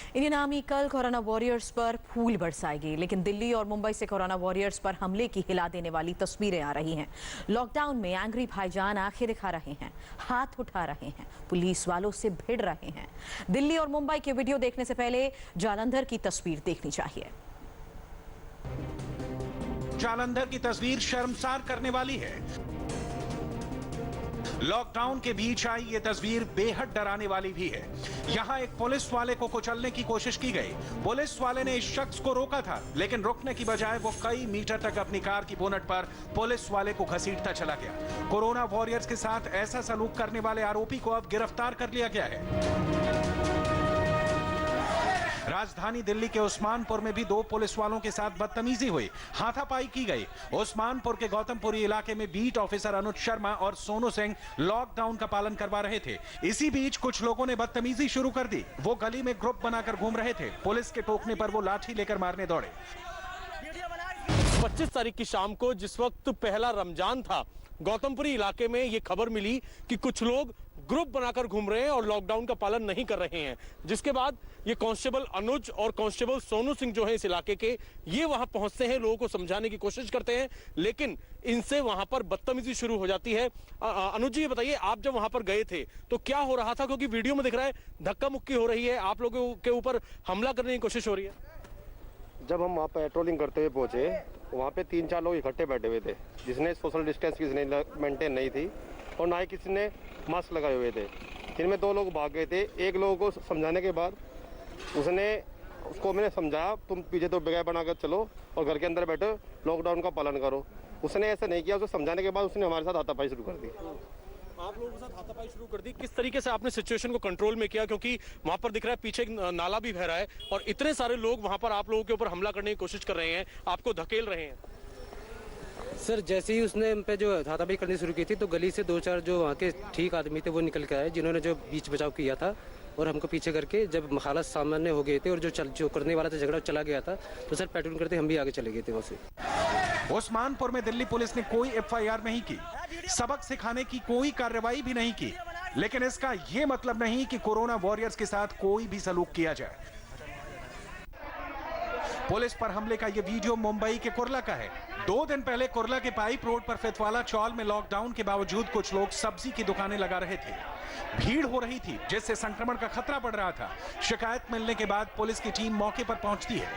Indian army कल corona warriors पर फूल बरसाएगी, लेकिन दिल्ली और मुंबई से कोरोना वॉरियर्स पर हमले की हिला देने वाली तस्वीरें आ रही हैं। लॉकडाउन में एंग्री भाईजान आंखें दिखा रहे हैं, हाथ उठा रहे हैं, पुलिस वालों से भिड़ रहे हैं। दिल्ली और मुंबई के वीडियो देखने से पहले जालंधर की तस्वीर देखनी चाहिए। जालंधर की तस्वीर शर्मसार करने वाली है। लॉकडाउन के बीच आई ये तस्वीर बेहद डराने वाली भी है। यहाँ एक पुलिस वाले को कुचलने की कोशिश की गई। पुलिस वाले ने इस शख्स को रोका था, लेकिन रुकने की बजाय वो कई मीटर तक अपनी कार की बोनट पर पुलिस वाले को घसीटता चला गया। कोरोना वॉरियर्स के साथ ऐसा सलूक करने वाले आरोपी को अब गिरफ्तार कर लिया गया है। राजधानी दिल्ली के उस्मानपुर में भी दो पुलिस वालों के साथ बदतमीजी हुई, हाथापाई की गई। उस्मानपुर के गौतमपुरी इलाके में बीट ऑफिसर अनुज शर्मा और सोनू सिंह लॉकडाउन का पालन करवा रहे थे। इसी बीच कुछ लोगों ने बदतमीजी शुरू कर दी। वो गली में ग्रुप बनाकर घूम रहे थे। पुलिस के टोकने पर वो लाठी लेकर मारने दौड़े। 25 तारीख की शाम को, जिस वक्त पहला रमजान था, गौतमपुरी इलाके में ये खबर मिली कि कुछ लोग ग्रुप बनाकर घूम रहे हैं और लॉकडाउन का पालन नहीं कर रहे हैं। जिसके बाद ये कांस्टेबल अनुज और कांस्टेबल सोनू सिंह जो है इस इलाके के, ये वहां पहुंचते हैं, लोगों को समझाने की कोशिश करते हैं, लेकिन इनसे वहां पर बदतमीजी शुरू हो जाती है। अनुज जी, ये बताइए, आप जब वहां पर गए थे तो क्या हो रहा था? क्योंकि वीडियो में दिख रहा है धक्का मुक्की हो रही है, आप लोगों के ऊपर हमला करने की कोशिश हो रही है। जब हम वहाँ पेट्रोलिंग करते हुए पहुंचे, वहाँ पे 3-4 लोग इकट्ठे बैठे हुए थे, जिसने सोशल डिस्टेंस किसी ने मेंटेन नहीं थी और ना ही किसी ने मास्क लगाए हुए थे। जिनमें 2 लोग भाग गए थे। एक लोगों को समझाने के बाद उसको मैंने समझाया, तुम पीछे तो बगैर बनाकर चलो और घर के अंदर बैठो, लॉकडाउन का पालन करो। उसने ऐसा नहीं किया। उसको समझाने के बाद उसने हमारे साथ हाथापाई शुरू कर दी। आप लोगों के साथ हाथापाई शुरू कर दी। किस तरीके से आपने सिचुएशन को कंट्रोल में किया? क्योंकि वहां पर दिख रहा है पीछे एक नाला भी बह रहा है और इतने सारे लोग वहां पर आप लोगों के ऊपर हमला करने की कोशिश कर रहे हैं, आपको धकेल रहे हैं। सर, जैसे ही उसने हम पे जो हाथापाई करनी शुरू की थी, तो गली से 2-4 जो वहाँ के ठीक आदमी थे वो निकल के आए, जिन्होंने जो बीच बचाव किया था और हमको पीछे करके, जब हालात सामान्य हो गए थे और जो करने वाला था झगड़ा चला गया था, तो सर पेट्रोलिंग करते हम भी आगे चले गए थे वहाँ से। उस्मानपुर में दिल्ली पुलिस ने कोई एफआईआर नहीं की, सबक सिखाने की कोई कार्रवाई भी नहीं की, लेकिन इसका यह मतलब नहीं कि कोरोना वॉरियर्स के साथ कोई भी सलूक किया जाए। पुलिस पर हमले का यह वीडियो मुंबई के कुर्ला का है। 2 दिन पहले कुर्ला के पाइप रोड पर फितवाला चौल में लॉकडाउन के बावजूद कुछ लोग सब्जी की दुकानें लगा रहे थे। भीड़ हो रही थी, जिससे संक्रमण का खतरा बढ़ रहा था। शिकायत मिलने के बाद पुलिस की टीम मौके पर पहुंचती है,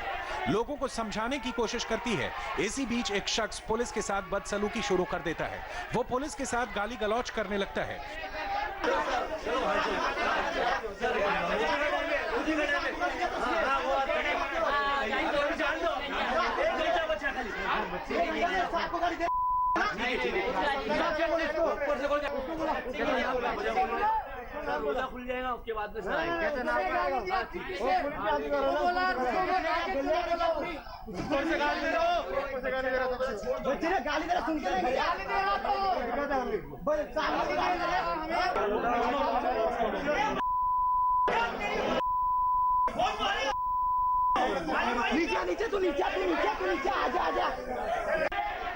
लोगों को समझाने की कोशिश करती है। इसी बीच एक शख्स पुलिस के साथ बदसलूकी शुरू कर देता है। वो पुलिस के साथ गाली गलौज करने लगता है। रोजा खुल जाएगा, उसके बाद में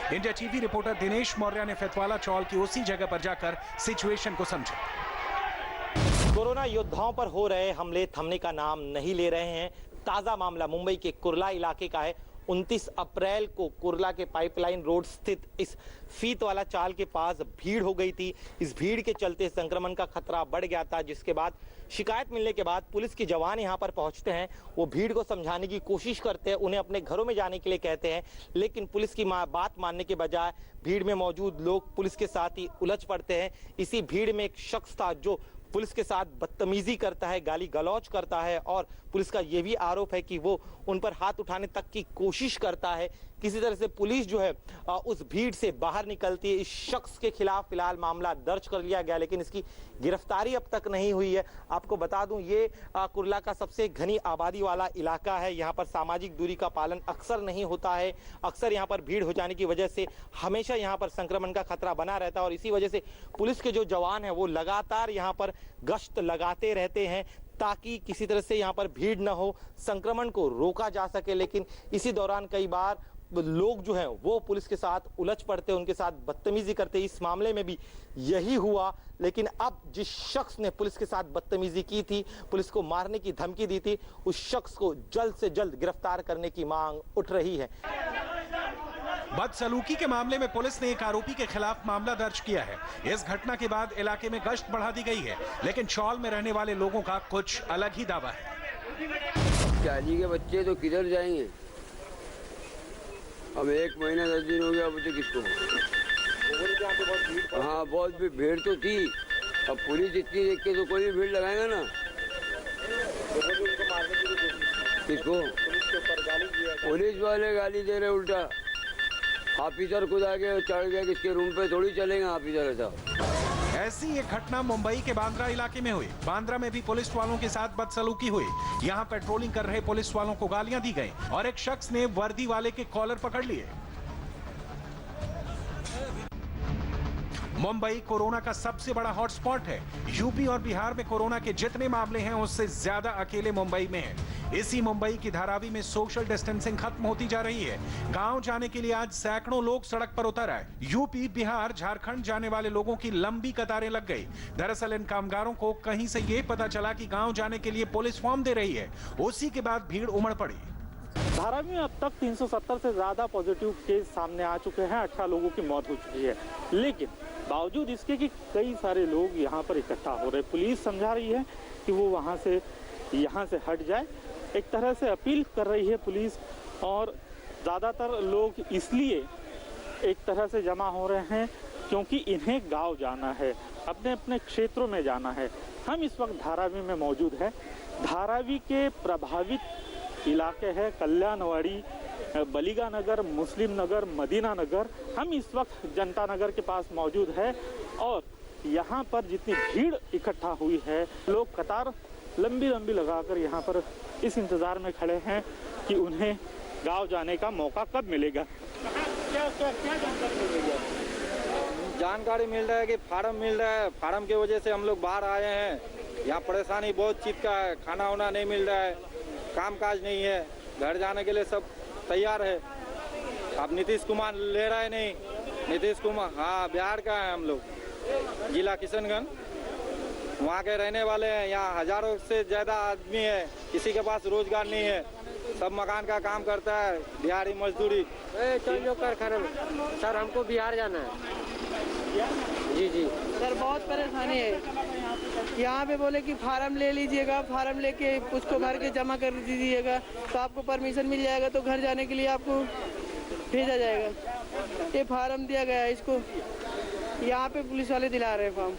India TV reporter Dinesh Maurya ने फितवाला चौल की उसी जगह पर जाकर सिचुएशन को समझा। कोरोना योद्धाओं पर हो रहे हमले थमने का नाम नहीं ले रहे हैं। ताजा मामला मुंबई के कुर्ला इलाके का है। 29 अप्रैल को कुर्ला के पाइपलाइन रोड स्थित इस फीत वाला चाल के पास भीड़ हो गई थी। इस भीड़ के चलते संक्रमण का खतरा बढ़ गया था, जिसके बाद शिकायत मिलने के बाद पुलिस के जवान यहां पर पहुंचते हैं। वो भीड़ को समझाने की कोशिश करते हैं, उन्हें अपने घरों में जाने के लिए कहते हैं, लेकिन पुलिस की बात मानने के बजाय भीड़ में मौजूद लोग पुलिस के साथ ही उलझ पड़ते हैं। इसी भीड़ में एक शख्स था जो पुलिस के साथ बदतमीजी करता है, गाली गलौज करता है और पुलिस का यह भी आरोप है कि वो उन पर हाथ उठाने तक की कोशिश करता है। किसी तरह से पुलिस जो है उस भीड़ से बाहर निकलती है। इस शख्स के खिलाफ फिलहाल मामला दर्ज कर लिया गया, लेकिन इसकी गिरफ्तारी अब तक नहीं हुई है। आपको बता दूं, ये कुर्ला का सबसे घनी आबादी वाला इलाका है। यहाँ पर सामाजिक दूरी का पालन अक्सर नहीं होता है। अक्सर यहाँ पर भीड़ हो जाने की वजह से हमेशा यहाँ पर संक्रमण का खतरा बना रहता है और इसी वजह से पुलिस के जो जवान हैं वो लगातार यहाँ पर गश्त लगाते रहते हैं ताकि किसी तरह से यहाँ पर भीड़ न हो, संक्रमण को रोका जा सके। लेकिन इसी दौरान कई बार लोग जो हैं वो पुलिस के साथ उलझ पड़ते, उनके साथ बदतमीजी करते। इस मामले में भी यही हुआ, लेकिन अब जिस शख्स ने पुलिस के साथ बदतमीजी की थी, पुलिस को मारने की धमकी दी थी, उस शख्स को जल्द से जल्द गिरफ्तार करने की मांग उठ रही है। बदसलूकी के मामले में पुलिस ने एक आरोपी के खिलाफ मामला दर्ज किया है। इस घटना के बाद इलाके में गश्त बढ़ा दी गई है, लेकिन चौल में रहने वाले लोगों का कुछ अलग ही दावा है। चाची के बच्चे तो किधर जाएंगे? अब 1 महीना 10 दिन हो गया, बच्चे किसको? हाँ, बहुत भीड़ तो थी। अब पुलिस इतनी देख के तो कोई भी भीड़ लगाएगा ना। किसको? पुलिस वाले गाली दे रहे उल्टा। ऑफिसर खुद आके चढ़ गया, किसके रूम पे थोड़ी चलेगा ऑफिसर ऐसा। ऐसी एक घटना मुंबई के बांद्रा इलाके में हुई। बांद्रा में भी पुलिस वालों के साथ बदसलूकी हुई। यहां पेट्रोलिंग कर रहे पुलिस वालों को गालियां दी गई और एक शख्स ने वर्दी वाले के कॉलर पकड़ लिए। मुंबई कोरोना का सबसे बड़ा हॉटस्पॉट है। यूपी और बिहार में कोरोना के जितने मामले हैं उससे ज्यादा अकेले मुंबई में है। इसी मुंबई की धारावी में सोशल डिस्टेंसिंग खत्म होती जा रही है। गांव जाने के लिए आज सैकड़ों लोग सड़क पर उतर आए। यूपी, बिहार, झारखंड जाने वाले लोगों की लंबी कतारें लग गई। दरअसल इन कामगारों को कहीं से ये पता चला कि गांव जाने के लिए पुलिस फॉर्म दे रही है। उसी के बाद भीड़ उमड़ पड़ी। धारावी में अब तक 370 से ज्यादा पॉजिटिव केस सामने आ चुके हैं। 18 लोगों की मौत हो चुकी है, लेकिन बावजूद इसके कि कई सारे लोग यहाँ पर इकट्ठा हो रहे। पुलिस समझा रही है कि वो यहाँ से हट जाए। एक तरह से अपील कर रही है पुलिस, और ज़्यादातर लोग इसलिए एक तरह से जमा हो रहे हैं क्योंकि इन्हें गांव जाना है, अपने अपने क्षेत्रों में जाना है। हम इस वक्त धारावी में मौजूद हैं। धारावी के प्रभावित इलाके है कल्याणवाड़ी, बलिगा नगर, मुस्लिम नगर, मदीना नगर। हम इस वक्त जनता नगर के पास मौजूद है और यहाँ पर जितनी भीड़ इकट्ठा हुई है, लोग कतार लंबी लंबी लगाकर यहाँ पर इस इंतज़ार में खड़े हैं कि उन्हें गांव जाने का मौका कब मिलेगा। क्या जानकारी मिल रही है? जानकारी मिल रहा है कि फार्म मिल रहा है। फार्म की वजह से हम लोग बाहर आए हैं। यहाँ परेशानी बहुत चीज़ का है, खाना वाना नहीं मिल रहा है, कामकाज नहीं है। घर जाने के लिए सब तैयार है। अब नीतीश कुमार ले रहा है नहीं। नीतीश कुमार, हाँ, बिहार का है हम लोग, जिला किशनगंज, वहाँ के रहने वाले हैं। यहाँ हजारों से ज़्यादा आदमी है, किसी के पास रोजगार नहीं है, सब मकान का काम करता है, दिहाड़ी मजदूरी। सर हमको बिहार जाना है। जी जी सर, बहुत परेशानी है। यहाँ पे बोले कि फार्म ले लीजिएगा, फार्म लेके उसको भर के जमा कर दीजिएगा तो आपको परमिशन मिल जाएगा, तो घर जाने के लिए आपको भेजा जाएगा। ये फार्म दिया गया है इसको, यहाँ पे पुलिस वाले दिला रहे हैं फॉर्म।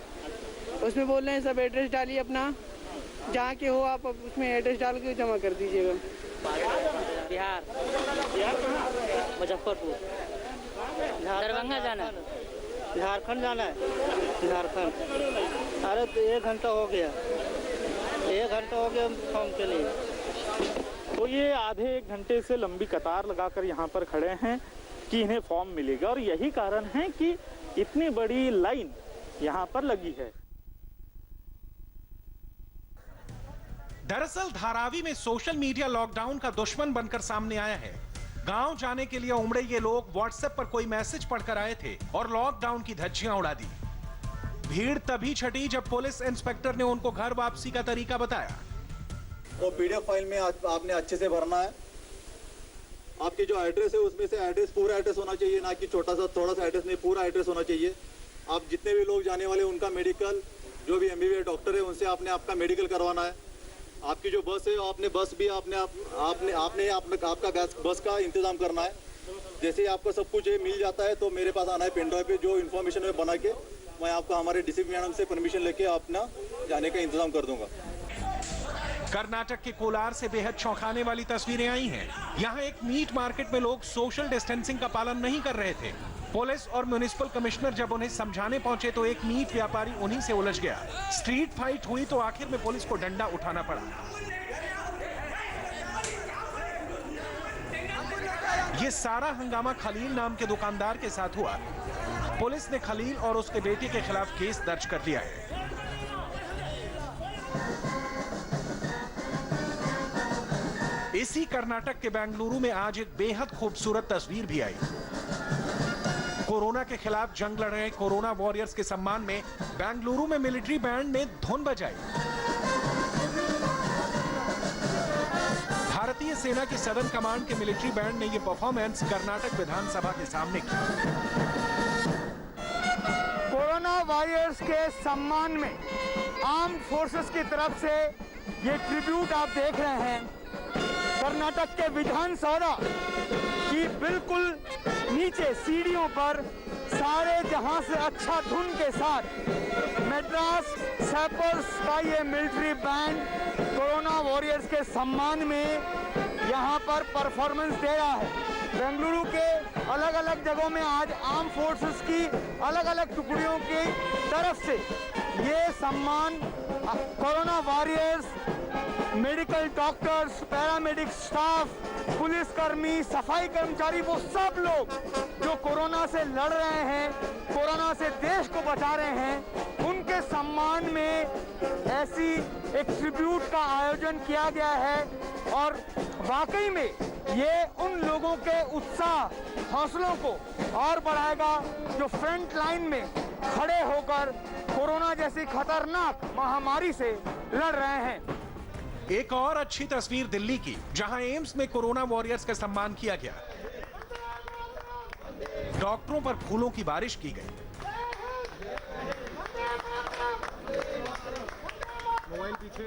उसमें बोल रहे हैं सब एड्रेस डालिए अपना, जहाँ के हो आप उसमें एड्रेस डाल के जमा कर दीजिएगा। बिहार, मुजफ्फरपुर, दरभंगा जाना है, झारखंड जाना है। झारखंड। अरे तो 1 घंटा हो गया, 1 घंटा हो गया फॉर्म के लिए। तो ये आधे 1 घंटे से लंबी कतार लगाकर यहाँ पर खड़े हैं कि इन्हें फॉर्म मिलेगा, और यही कारण है कि इतनी बड़ी लाइन यहाँ पर लगी है। दरअसल धारावी में सोशल मीडिया लॉकडाउन का दुश्मन बनकर सामने आया है। गांव जाने के लिए उमड़े ये लोग व्हाट्सएप पर कोई मैसेज पढ़कर आए थे और लॉकडाउन की धज्जियां उड़ा दी। भीड़ तभी छटी जब पुलिस इंस्पेक्टर ने उनको घर वापसी का तरीका बताया। तो पीडीएफ फाइल में आपने अच्छे से भरना है। आपके जो एड्रेस है उसमें से एड्रेस, पूरा एड्रेस होना चाहिए, ना कि छोटा सा थोड़ा सा एड्रेस नहीं, पूरा एड्रेस होना चाहिए। आप जितने भी लोग जाने वाले उनका मेडिकल, जो भी एमबीबीएस डॉक्टर है उनसे आपने आपका मेडिकल करवाना है। आपकी जो बस है आपने बस भी आपका बस का इंतजाम करना है। जैसे ही आपका सब कुछ मिल जाता है तो मेरे पास आना है। पेन ड्राइव पे जो इन्फॉर्मेशन है बना के मैं आपको हमारे डीसीपी मैडम से परमिशन लेके अपना जाने का इंतजाम कर दूंगा। कर्नाटक के कोलार से बेहद चौंकाने वाली तस्वीरें आई हैं। यहाँ एक मीट मार्केट में लोग सोशल डिस्टेंसिंग का पालन नहीं कर रहे थे। पुलिस और म्युनिसिपल कमिश्नर जब उन्हें समझाने पहुंचे तो एक मीट व्यापारी उन्हीं से उलझ गया। स्ट्रीट फाइट हुई तो आखिर में पुलिस को डंडा उठाना पड़ा। ये सारा हंगामा खलील नाम के दुकानदार के साथ हुआ। पुलिस ने खलील और उसके बेटे के खिलाफ केस दर्ज कर दिया है। इसी कर्नाटक के बेंगलुरु में आज एक बेहद खूबसूरत तस्वीर भी आई। कोरोना के खिलाफ जंग लड़ रहे कोरोना वॉरियर्स के सम्मान में बेंगलुरु में मिलिट्री बैंड ने धुन बजाई। भारतीय सेना की सदर्न कमांड के मिलिट्री बैंड ने यह परफॉर्मेंस कर्नाटक विधानसभा के सामने की। कोरोना वॉरियर्स के सम्मान में आर्म्ड फोर्सेस की तरफ से ये ट्रिब्यूट आप देख रहे हैं। कर्नाटक के विधानसभा की बिल्कुल नीचे सीढ़ियों पर सारे जहां से अच्छा धुन के साथ मद्रास सैपर्स का ये मिलिट्री बैंड कोरोना वॉरियर्स के सम्मान में यहां पर परफॉर्मेंस दे रहा है। बेंगलुरु के अलग अलग जगहों में आज आर्म फोर्सेस की अलग अलग टुकड़ियों की तरफ से ये सम्मान corona warriors, medical doctors, paramedic staff, पुलिसकर्मी, सफाई कर्मचारी, वो सब लोग जो कोरोना से लड़ रहे हैं, कोरोना से देश को बचा रहे हैं, उनके सम्मान में ऐसी एक ट्रिब्यूट का आयोजन किया गया है। और वाकई में ये उन लोगों के उत्साह, हौसलों को और बढ़ाएगा जो फ्रंट लाइन में खड़े होकर कोरोना जैसी खतरनाक महामारी से लड़ रहे हैं। एक और अच्छी तस्वीर दिल्ली की, जहां एम्स में कोरोना वॉरियर्स का सम्मान किया गया। डॉक्टरों पर फूलों की बारिश की गई। मोबाइल पीछे।